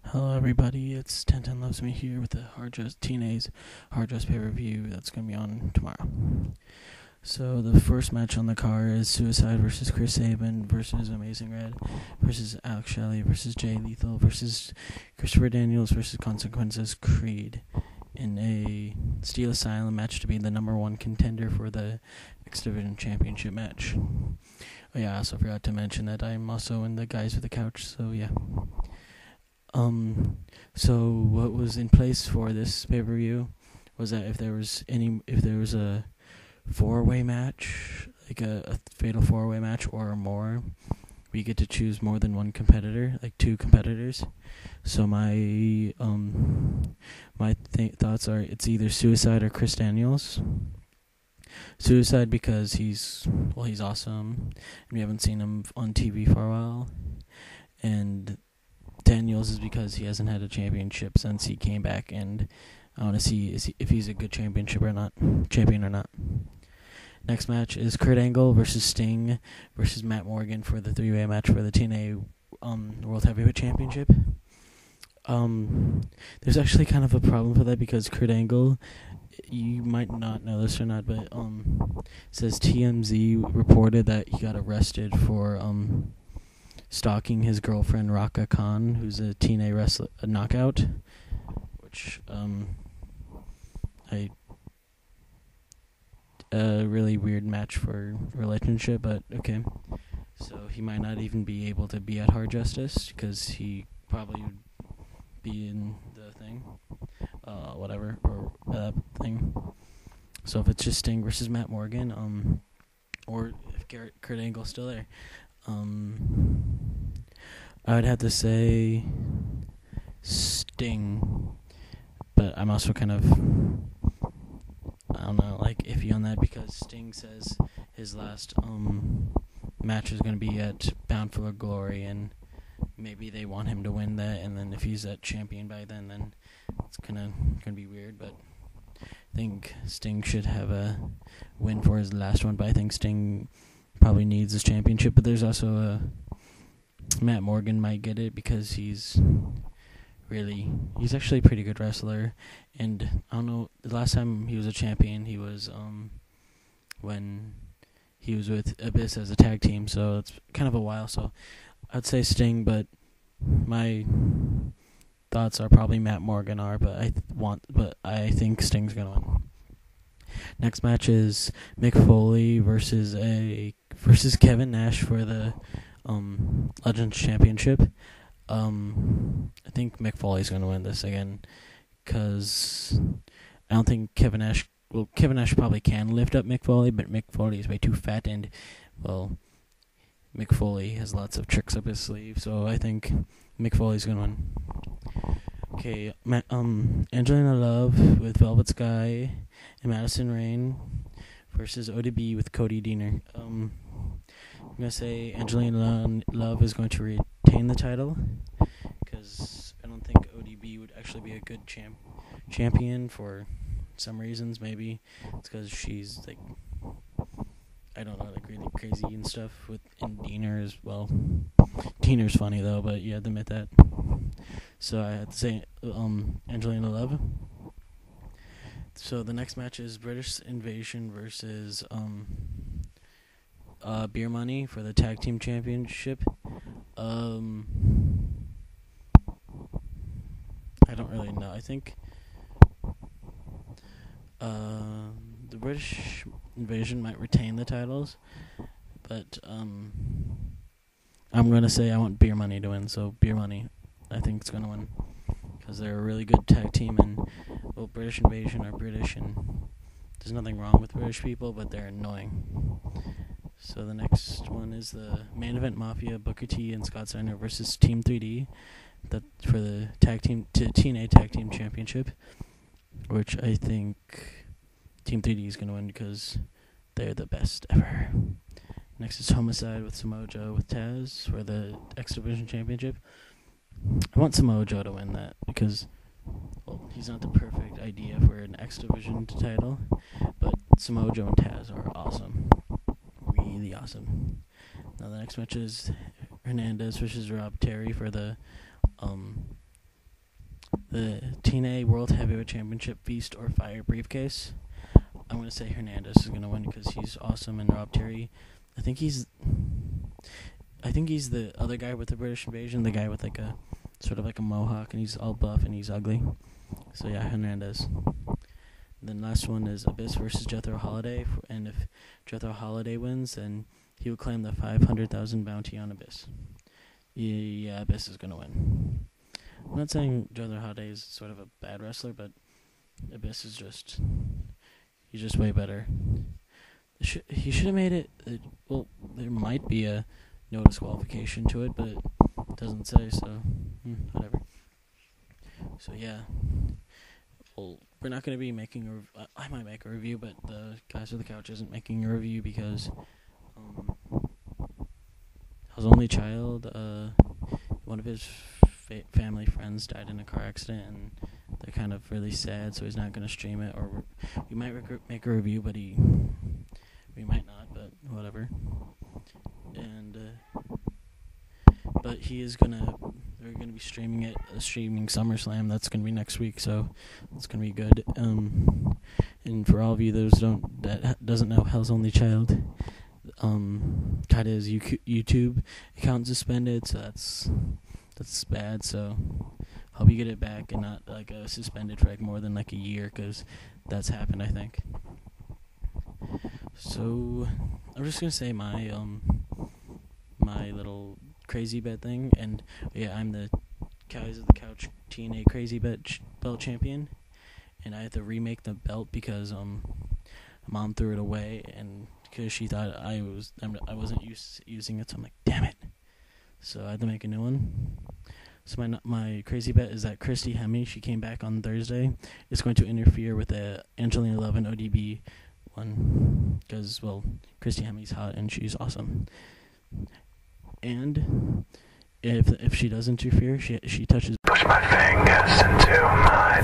Hello everybody, it's 1010 Loves Me here with the TNA's Hard Dress pay-per-view that's going to be on tomorrow. So the first match on the card is Suicide versus Chris Sabin versus Amazing Red versus Alex Shelley versus Jay Lethal versus Christopher Daniels versus Consequences Creed in a Steel Asylum match to be the number one contender for the X Division Championship match. Oh yeah, I also forgot to mention that I'm also in the Guys with the Couch, so yeah. So what was in place for this pay-per-view was that if there was a four-way match, like a fatal four-way match or more, we get to choose more than one competitor, like two competitors. So my thoughts are it's either Suicide or Chris Daniels. Suicide because he's awesome, and we haven't seen him on TV for a while, and Daniels is because he hasn't had a championship since he came back, and I want to see if he's a good champion or not. Next match is Kurt Angle versus Sting versus Matt Morgan for the three-way match for the TNA World Heavyweight Championship. There's actually kind of a problem for that because Kurt Angle, you might not know this or not, but says TMZ reported that he got arrested for stalking his girlfriend Raka Khan, who's a TNA wrestler, a knockout, which a really weird match for a relationship, but okay. So he might not even be able to be at Hard Justice because he probably would be in the thing, thing. So if it's just Sting versus Matt Morgan, or if Kurt Angle's still there, I would have to say Sting, but I'm also kind of, I don't know, like iffy on that because Sting says his last match is going to be at Bound for Glory, and maybe they want him to win that, and then if he's that champion by then it's gonna be weird. But I think Sting should have a win for his last one, but I think Sting probably needs his championship. But there's also Matt Morgan might get it because he's actually a pretty good wrestler, and I don't know, the last time he was a champion he was when he was with Abyss as a tag team, so it's kind of a while. So I'd say Sting, but my thoughts are probably Matt Morgan but I think Sting's gonna win. Next match is Mick Foley versus Kevin Nash for the Legends Championship. I think Mick Foley's going to win this again because I don't think Kevin Nash probably can lift up Mick Foley, but Mick Foley is way too fat, and Mick Foley has lots of tricks up his sleeve, so I think Mick Foley's going to win. Okay, Angelina Love with Velvet Sky and Madison Rayne versus ODB with Cody Deaner. I'm going to say Angelina Love is going to retain the title because I don't think ODB would actually be a good champion for some reasons. Maybe it's because she's like, I don't know, like really crazy and stuff and Deaner as well. Deaner's funny though, but you have to admit that. So I have to say Angelina Love. So the next match is British Invasion versus Beer Money for the Tag Team Championship. I don't really know. I think the British Invasion might retain the titles, but I'm going to say I want Beer Money to win, so Beer Money I think it's going to win because they're a really good tag team, and British Invasion are British, and there's nothing wrong with British people, but they're annoying. So the next one is the Main Event Mafia, Booker T and Scott Steiner versus Team 3D for the TNA Tag Team Championship, which I think Team 3D is going to win because they're the best ever. Next is Homicide with Samoa Joe with Taz for the X Division Championship. I want Samoa Joe to win that because, he's not the perfect idea for an X Division title, but Samoa Joe and Taz are awesome. Really awesome. Now the next match is Hernandez versus Rob Terry for the the TNA World Heavyweight Championship Feast or Fire briefcase. I'm going to say Hernandez is going to win because he's awesome, and Rob Terry, I think he's the other guy with the British Invasion, the guy with like a sort of like a mohawk, and he's all buff and he's ugly. So yeah, Hernandez. And then last one is Abyss versus Jethro Holiday, and if Jethro Holiday wins, then he will claim the 500,000 bounty on Abyss. Yeah, Abyss is going to win. I'm not saying Jethro Holiday is sort of a bad wrestler, but Abyss is he's just way better. He should have made it, well, there might be a no disqualification to it, but it doesn't say, so whatever. So yeah, well, we're not going to be making I might make a review, but the Guys with the Couch isn't making a review because his only child, one of his family friends died in a car accident, and they're kind of really sad, so he's not going to stream it, or we might make a review, but we might not, but whatever. And but they're gonna be streaming it, streaming SummerSlam. That's gonna be next week, so it's gonna be good. And for all of you that doesn't know, Hell's Only Child, got his YouTube account suspended, so that's bad. So hope you get it back and not like suspended for like more than like a year, because that's happened, I think. So I'm just gonna say my little crazy bet thing, and yeah, I'm the Guys of the Couch TNA crazy belt champion, and I had to remake the belt because Mom threw it away, and because she thought I wasn't using it, so I'm like, damn it. So I had to make a new one. So my crazy bet is that Christy Hemme, she came back on Thursday, is going to interfere with the Angelina Love and ODB one, because, well, Christy Hemme's hot and she's awesome. And if she does interfere, she touches. Push my fingers into my